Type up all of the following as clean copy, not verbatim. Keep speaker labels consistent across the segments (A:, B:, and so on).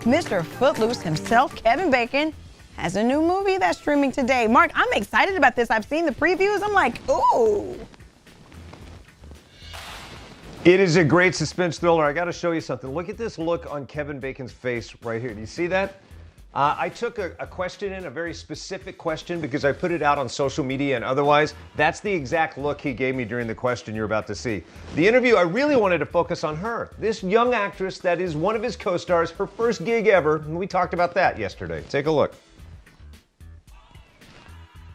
A: Mr. Footloose himself, Kevin Bacon, has a new movie that's streaming today. Mark, I'm excited about this. I've seen the previews. I'm like, ooh.
B: It is a great suspense thriller. I got to show you something. Look at this look on Kevin Bacon's face right here. Do you see that? I took a question in, a very specific question, because I put it out on social media and otherwise. That's the exact look he gave me during the question you're about to see. The interview, I really wanted to focus on her. This young actress that is one of his co-stars, her first gig ever, and we talked about that yesterday. Take a look.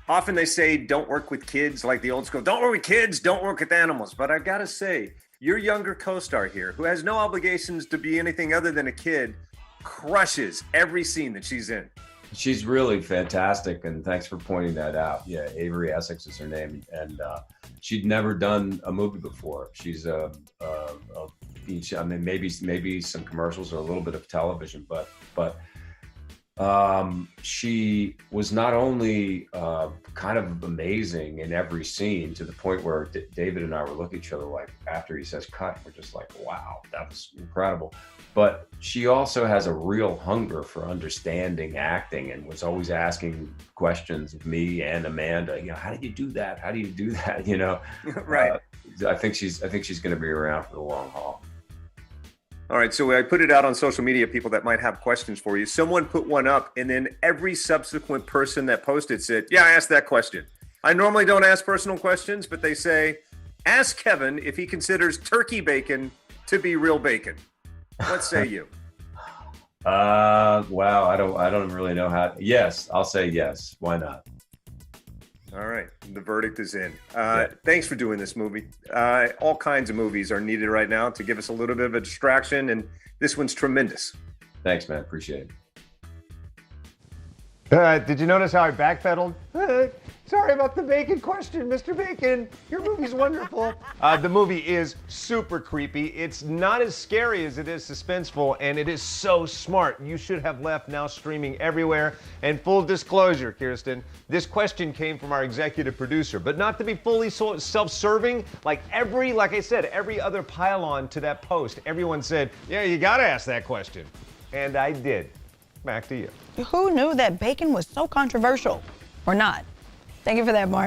C: Often they say don't work with kids, like the old school, don't work with kids, don't work with animals. But I've got to say, your younger co-star here, who has no obligations to be anything other than a kid, crushes every scene that she's in.
D: She's really fantastic, and thanks for pointing that out. Yeah, Avery Essex is her name, and she'd never done a movie before. She's I mean, maybe some commercials or a little bit of television, but she was not only kind of amazing in every scene, to the point where David and I were looking at each other like, after he says cut, we're just like, wow, that was incredible. But she also has a real hunger for understanding acting, and was always asking questions of me and Amanda. You know, how do you do that? How do you do that? You know,
C: Right.
D: I think she's going to be around for the long haul.
C: All right, so I put it out on social media, people that might have questions for you. Someone put one up, and then every subsequent person that posted said, yeah, I asked that question. I normally don't ask personal questions, but they say, ask Kevin if he considers turkey bacon to be real bacon. What say you?
D: Wow, I don't really know how. Yes, I'll say yes. Why not?
C: All right, the verdict is in. Thanks for doing this movie. All kinds of movies are needed right now to give us a little bit of a distraction, and this one's tremendous.
D: Thanks, man. Appreciate
B: Did
D: it.
B: you notice how I backpedaled? Sorry about the bacon question, Mr. Bacon. Your movie's wonderful. The movie is super creepy. It's not as scary as it is suspenseful, and it is so smart. You should have left, now streaming everywhere. And full disclosure, Kirsten, this question came from our executive producer, but not to be fully self-serving. Like I said, every other pile-on to that post, everyone said, yeah, you gotta ask that question. And I did. Back to you.
A: Who knew that bacon was so controversial? Or not? Thank you for that, Mark.